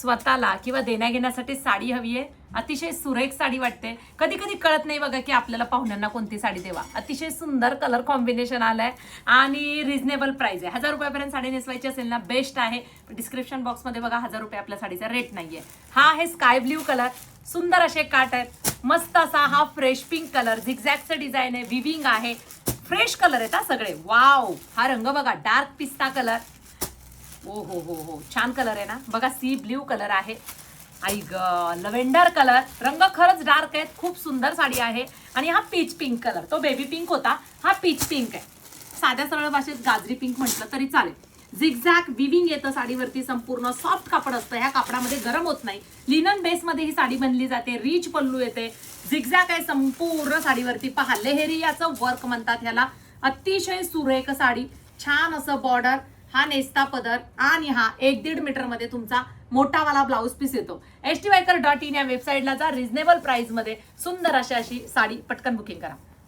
स्वतःला किंवा देण्याघेण्यासाठी साडी हवी आहे, अतिशय सुरेख साडी वाटते. कधी कधी कळत नाही बघा की आपल्याला पाहुण्यांना कोणती साडी देवा. अतिशय सुंदर कलर कॉम्बिनेशन आलाय आणि रिझनेबल प्राइस आहे. 1000 रुपयापर्यंत साडी नेसवायची असेल ना, बेस्ट आहे. डिस्क्रिप्शन बॉक्समध्ये बघा 1000 रुपये आपल्या साडीचा रेट नाहीये. हा आहे स्काय ब्ल्यू कलर, सुंदर असे काट आहेत. मस्त असा हा फ्रेश पिंक कलर, झिगझॅगचं डिझाईन आहे, विविंग आहे, फ्रेश कलर आहेत हा सगळे. वाव, हा रंग बघा, डार्क पिस्ता कलर. ओ हो हो हो, छान कलर आहे ना. बघा सी ब्ल्यू कलर आहे. आई ग, लव्हेंडर कलर, रंग खरंच डार्क आहेत, खूप सुंदर साडी आहे. आणि हा पीच पिंक कलर, तो बेबी पिंक होता, हा पीच पिंक आहे. साध्या सरळ भाषेत गाजरी पिंक म्हटलं तरी चालेल. झिगझॅग विविंग येतं साडीवरती, संपूर्ण सॉफ्ट कापड असतं. ह्या कापडामध्ये गरम होत नाही. लिनन बेस मध्ये ही साडी बनली जाते. रिच पल्लू येते, झिगझॅग आहे संपूर्ण साडीवरती. पहा, लेहेरियाचं वर्क म्हणतात ह्याला. अतिशय सुरेख साडी, छान असं बॉर्डर, हा नेस्ता पदर आणि हा 1-1.5 मीटर मध्ये तुमचा मोठावाला ब्लाऊज पीस येतो. htviker.in या वेबसाईटला जा. रिझनेबल प्राइस मध्ये सुंदर अशी साडी पटकन बुकिंग करा.